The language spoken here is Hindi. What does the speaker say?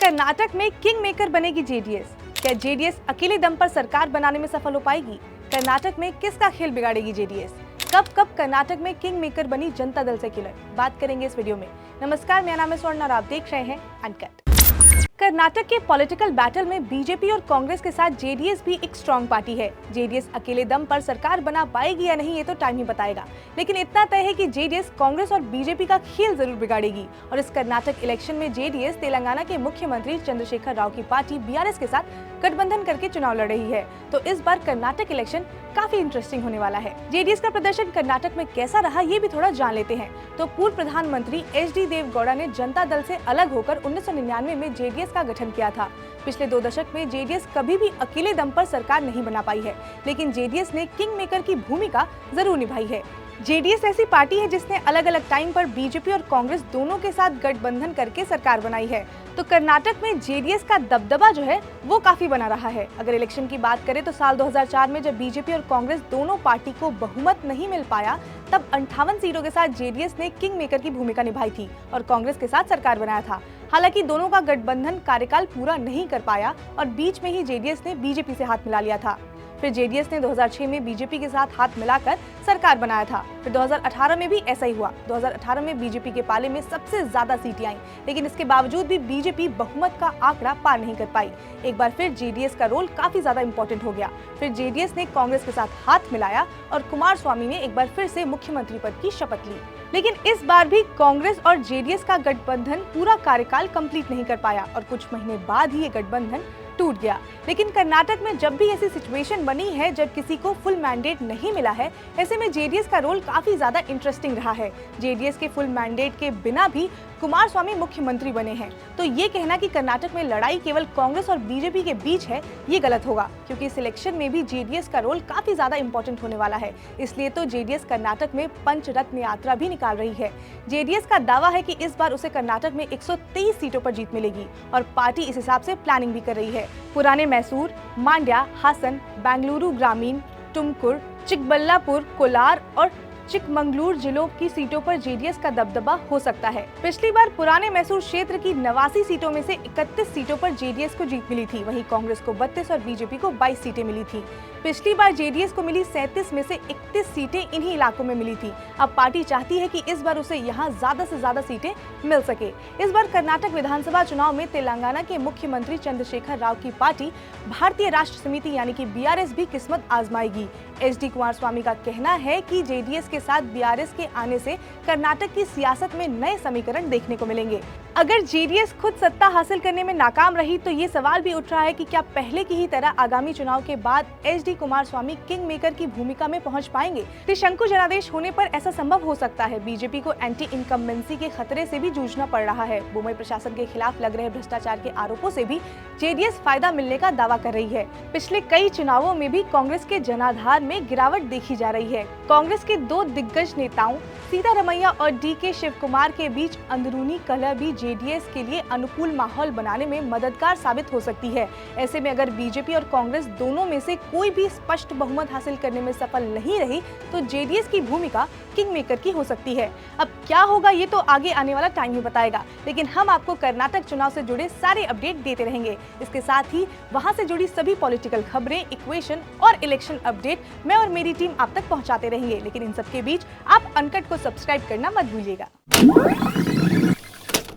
कर्नाटक में किंग मेकर बनेगी जेडीएस। क्या जेडीएस अकेले दम पर सरकार बनाने में सफल हो पाएगी? कर्नाटक में किसका खेल बिगाड़ेगी जेडीएस? कब कब कर्नाटक में किंग मेकर बनी जनता दल से किलर? बात करेंगे इस वीडियो में। नमस्कार, मेरा नाम है स्वर्ण और आप देख रहे हैं अनकट। कर्नाटक के पॉलिटिकल बैटल में बीजेपी और कांग्रेस के साथ जेडीएस भी एक स्ट्रॉन्ग पार्टी है। जेडीएस अकेले दम पर सरकार बना पाएगी या नहीं, ये तो टाइम ही बताएगा, लेकिन इतना तय है कि जेडीएस कांग्रेस और बीजेपी का खेल जरूर बिगाड़ेगी। और इस कर्नाटक इलेक्शन में जेडीएस तेलंगाना के मुख्यमंत्री चंद्रशेखर राव की पार्टी बीआरएस के साथ गठबंधन करके चुनाव लड़ रही है। तो इस बार कर्नाटक इलेक्शन काफी इंटरेस्टिंग होने वाला है। जेडीएस का प्रदर्शन कर्नाटक में कैसा रहा, ये भी थोड़ा जान लेते हैं। तो पूर्व प्रधानमंत्री एचडी देवेगौड़ा ने जनता दल से अलग होकर 1999 में जेडीएस का गठन किया था। पिछले 2 दशक में जेडीएस कभी भी अकेले दम पर सरकार नहीं बना पाई है, लेकिन जेडीएस ने किंग मेकर की भूमिका जरूर निभाई है। जेडीएस ऐसी पार्टी है जिसने अलग अलग टाइम पर बीजेपी और कांग्रेस दोनों के साथ गठबंधन करके सरकार बनाई है। तो कर्नाटक में जेडीएस का दबदबा जो है वो काफी बना रहा है। अगर इलेक्शन की बात करें तो साल 2004 में जब बीजेपी और कांग्रेस दोनों पार्टी को बहुमत नहीं मिल पाया, तब 58 सीटों के साथ जेडीएस ने किंग मेकर की भूमिका निभाई थी और कांग्रेस के साथ सरकार बनाया था। हालांकि दोनों का गठबंधन कार्यकाल पूरा नहीं कर पाया और बीच में ही जेडीएस ने बीजेपी से हाथ मिला लिया था। फिर जेडीएस ने 2006 में बीजेपी के साथ हाथ मिलाकर सरकार बनाया था। फिर 2018 में भी ऐसा ही हुआ। 2018 में बीजेपी के पाले में सबसे ज्यादा सीटें आईं, लेकिन इसके बावजूद भी बीजेपी बहुमत का आंकड़ा पार नहीं कर पाई। एक बार फिर जेडीएस का रोल काफी ज्यादा इंपॉर्टेंट हो गया। फिर जेडीएस ने कांग्रेस के साथ हाथ मिलाया और कुमारस्वामी ने एक बार फिर से मुख्यमंत्री पद की शपथ ली। लेकिन इस बार भी कांग्रेस और जेडीएस का गठबंधन पूरा कार्यकाल कंप्लीट नहीं कर पाया और कुछ महीने बाद ही ये गठबंधन टूट गया। लेकिन कर्नाटक में जब भी ऐसी सिचुएशन बनी है जब किसी को फुल मैंडेट नहीं मिला है, ऐसे में जेडीएस का रोल काफी ज्यादा इंटरेस्टिंग रहा है। जेडीएस के फुल मैंडेट के बिना भी कुमारस्वामी मुख्यमंत्री बने हैं। तो ये कहना कि कर्नाटक में लड़ाई केवल कांग्रेस और बीजेपी के बीच है, ये गलत होगा, क्योंकि इस इलेक्शन में भी जेडीएस का रोल काफी ज्यादा इंपॉर्टेंट होने वाला है। इसलिए तो जेडीएस कर्नाटक में पंचरत्न यात्रा भी निकाल रही है। जेडीएस का दावा है कि इस बार उसे कर्नाटक में 123 सीटों पर जीत मिलेगी और पार्टी इस हिसाब से प्लानिंग भी कर रही है। पुराने मैसूर, मांड्या, हासन, बेंगलुरु ग्रामीण, तुमकुर, चिकबल्लापुर, कोलार और चिकमंगलुरु जिलों की सीटों पर जेडीएस का दबदबा हो सकता है। पिछली बार पुराने मैसूर क्षेत्र की 89 सीटों में से 31 सीटों पर जेडीएस को जीत मिली थी, वहीं कांग्रेस को 32 और बीजेपी को 22 सीटें मिली थी। पिछली बार जेडीएस को मिली 37 में से 31 सीटें इन्हीं इलाकों में मिली थी। अब पार्टी चाहती है कि इस बार उसे यहाँ ज्यादा से ज्यादा सीटें मिल सके। इस बार कर्नाटक विधानसभा चुनाव में तेलंगाना के मुख्यमंत्री चंद्रशेखर राव की पार्टी भारतीय राष्ट्र समिति यानी कि बीआरएस भी किस्मत आजमाएगी। एचडी कुमारस्वामी का कहना है कि जेडीएस के साथ बीआरएस के आने से कर्नाटक की सियासत में नए समीकरण देखने को मिलेंगे। अगर जेडीएस खुद सत्ता हासिल करने में नाकाम रही तो ये सवाल भी उठ रहा है कि क्या पहले की ही तरह आगामी चुनाव के बाद एचडी कुमारस्वामी किंग मेकर की भूमिका में पहुंच पाएंगे? त्रिशंकु जनादेश होने पर ऐसा संभव हो सकता है। बीजेपी को एंटी इनकम्बेंसी के खतरे से भी जूझना पड़ रहा है। मुंबई प्रशासन के खिलाफ लग रहे भ्रष्टाचार के आरोपों से भी जेडीएस फायदा मिलने का दावा कर रही है। पिछले कई चुनावों में भी कांग्रेस के जनाधार में गिरावट देखी जा रही है। कांग्रेस के 2 दिग्गज नेताओं सीतारमैया और डीके शिव कुमार के बीच अंदरूनी कलह भी जेडीएस के लिए अनुकूल माहौल बनाने में मददगार साबित हो सकती है। ऐसे में अगर बीजेपी और कांग्रेस दोनों में से कोई भी स्पष्ट बहुमत हासिल करने में सफल नहीं रही तो जेडीएस की भूमिका किंग मेकर की हो सकती है। अब क्या होगा ये तो आगे आने वाला टाइम ही बताएगा, लेकिन हम आपको कर्नाटक चुनाव से जुड़े सारे अपडेट देते रहेंगे। इसके साथ ही वहां से जुड़ी सभी पॉलिटिकल खबरें, इक्वेशन और इलेक्शन अपडेट मैं और मेरी टीम आप तक पहुंचाते रहेंगे। लेकिन इन सबके बीच आप अनकट को सब्सक्राइब करना मत भूलिएगा।